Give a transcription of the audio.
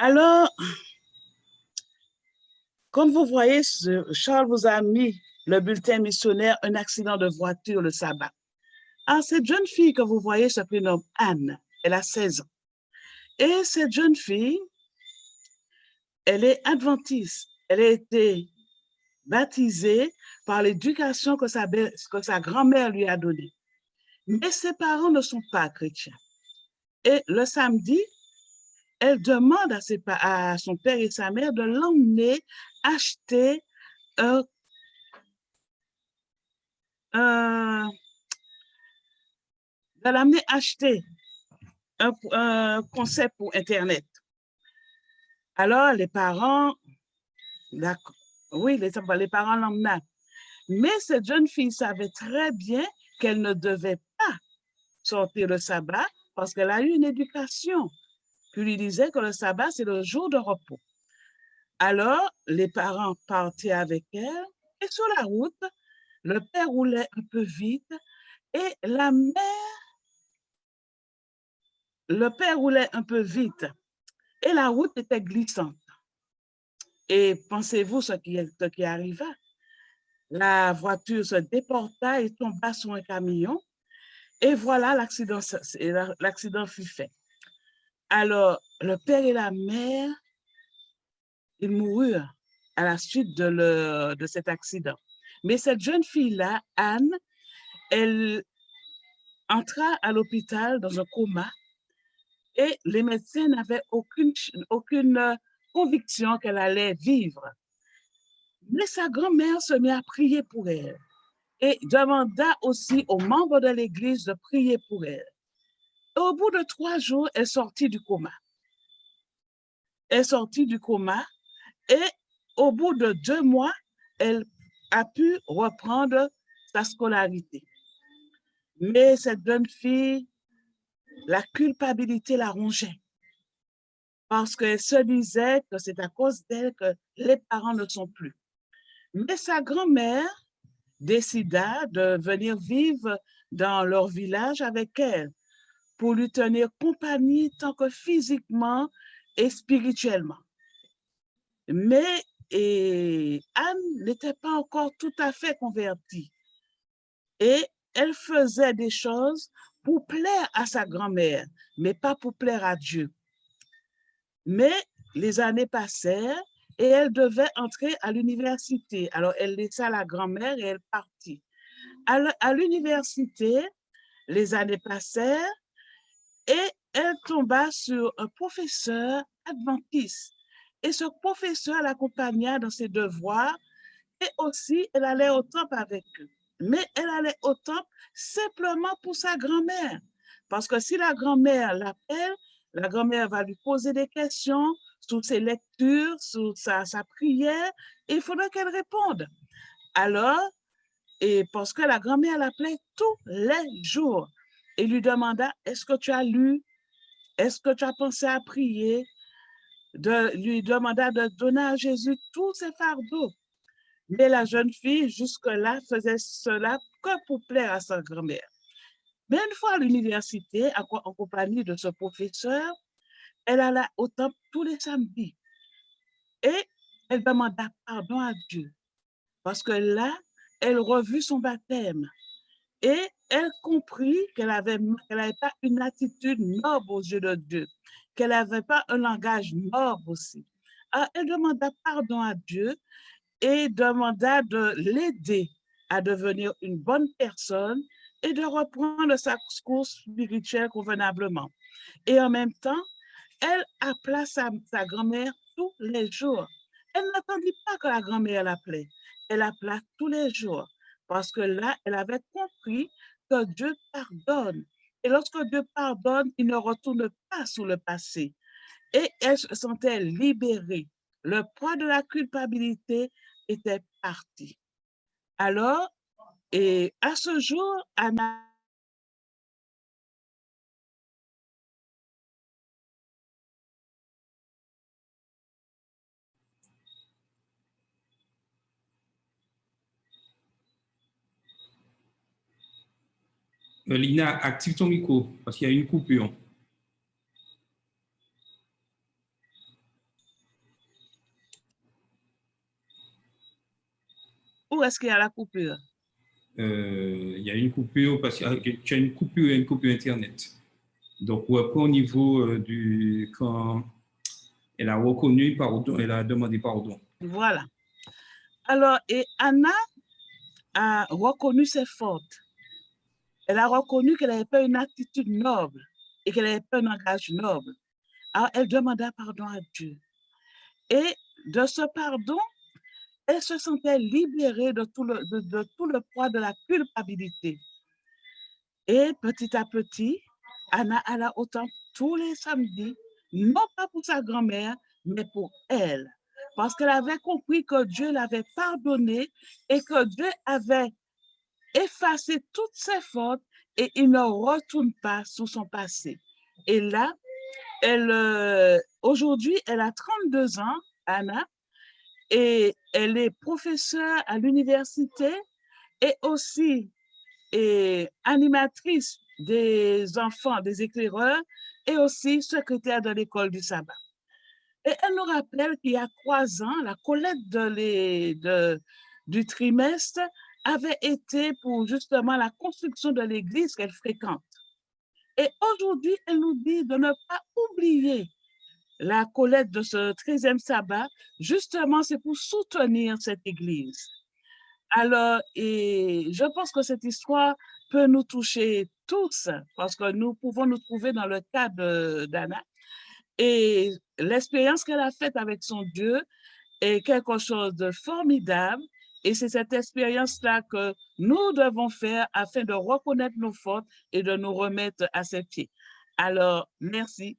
Alors, comme vous voyez, Charles vous a mis le bulletin missionnaire, un accident de voiture le sabbat. Ah, cette jeune fille que vous voyez se prénomme Anne. Elle a 16 ans. Et cette jeune fille, elle est adventiste. Elle a été baptisée par l'éducation que sa grand-mère lui a donnée. Mais ses parents ne sont pas chrétiens. Et le samedi, elle demande à son père et sa mère de l'emmener acheter un, un- de l'amener acheter un concept pour Internet. Alors, les parents, d'accord, oui, les parents l'emmenaient. Mais cette jeune fille savait très bien qu'elle ne devait pas sortir le sabbat parce qu'elle a eu une éducation qui lui disait que le sabbat, c'est le jour de repos. Alors, les parents partaient avec elle et sur la route, le père roulait un peu vite et le père roulait un peu vite et la route était glissante. Et pensez-vous ce qui arriva? La voiture se déporta et tomba sur un camion. Et voilà, l'accident fut fait. Alors, le père et la mère, ils moururent à la suite de cet accident. Mais cette jeune fille-là, Anne, elle entra à l'hôpital dans un coma et les médecins n'avaient aucune conviction qu'elle allait vivre. Mais sa grand-mère se mit à prier pour elle et demanda aussi aux membres de l'Église de prier pour elle. Et au bout de 3 jours, elle sortit du coma. Elle sortit du coma et au bout de 2 mois, elle a pu reprendre sa scolarité. Mais cette jeune fille, la culpabilité la rongeait parce qu'elle se disait que c'est à cause d'elle que les parents ne sont plus. Mais sa grand-mère décida de venir vivre dans leur village avec elle pour lui tenir compagnie tant que physiquement et spirituellement. Mais Anne n'était pas encore tout à fait convertie et elle faisait des choses pour plaire à sa grand-mère, mais pas pour plaire à Dieu. Mais les années passèrent et elle devait entrer à l'université. Alors, elle laissa la grand-mère et elle partit. À l'université, les années passèrent et elle tomba sur un professeur adventiste. Et ce professeur l'accompagna dans ses devoirs et aussi elle allait au temple avec eux. Mais elle allait au temple simplement pour sa grand-mère. Parce que si la grand-mère l'appelle, la grand-mère va lui poser des questions sur ses lectures, sur sa prière, et il faudrait qu'elle réponde. Alors, et parce que la grand-mère l'appelait tous les jours et lui demanda, est-ce que tu as lu? Est-ce que tu as pensé à prier? Lui demanda de donner à Jésus tous ses fardeaux. Mais la jeune fille, jusque-là, faisait cela que pour plaire à sa grand-mère. Mais une fois à l'université, en compagnie de ce professeur, elle alla au temple tous les samedis et elle demanda pardon à Dieu. Parce que là, elle revut son baptême et elle comprit qu'elle n'avait pas une attitude noble aux yeux de Dieu, qu'elle n'avait pas un langage noble aussi. Alors, elle demanda pardon à Dieu et demanda de l'aider à devenir une bonne personne et de reprendre sa course spirituelle convenablement. Et en même temps, elle appela sa grand-mère tous les jours. Elle n'attendit pas que la grand-mère l'appelait. Elle appela tous les jours parce que là, elle avait compris que Dieu pardonne. Et lorsque Dieu pardonne, il ne retourne pas sur le passé. Et elle se sentait libérée. Le poids de la culpabilité était parti. Alors, et à ce jour, Anna Lina, active ton micro parce qu'il y a une coupure. Où est-ce qu'il y a la coupure? Il y a une coupure parce que tu as une coupure Internet. Donc, après, au niveau quand elle a reconnu pardon, elle a demandé pardon. Voilà. Alors, et Anna a reconnu ses fautes. Elle a reconnu qu'elle n'avait pas une attitude noble et qu'elle n'avait pas un langage noble. Alors, elle demanda pardon à Dieu. Et de ce pardon, elle se sentait libérée de tout le poids de la culpabilité. Et petit à petit, Anna alla au temple tous les samedis, non pas pour sa grand-mère, mais pour elle. Parce qu'elle avait compris que Dieu l'avait pardonné et que Dieu avait effacé toutes ses fautes et il ne retourne pas sur son passé. Et là, aujourd'hui, elle a 32 ans, Anna, et elle est professeure à l'université et aussi animatrice des enfants, des éclaireurs et aussi secrétaire de l'école du sabbat. Et elle nous rappelle qu'il y a 3 ans, la collecte du trimestre avait été pour justement la construction de l'église qu'elle fréquente. Et aujourd'hui, elle nous dit de ne pas oublier la collecte de ce 13e sabbat. Justement, c'est pour soutenir cette église. Alors, et je pense que cette histoire peut nous toucher tous parce que nous pouvons nous trouver dans le cas d'Anna. Et l'expérience qu'elle a faite avec son Dieu est quelque chose de formidable. Et c'est cette expérience-là que nous devons faire afin de reconnaître nos fautes et de nous remettre à ses pieds. Alors, merci.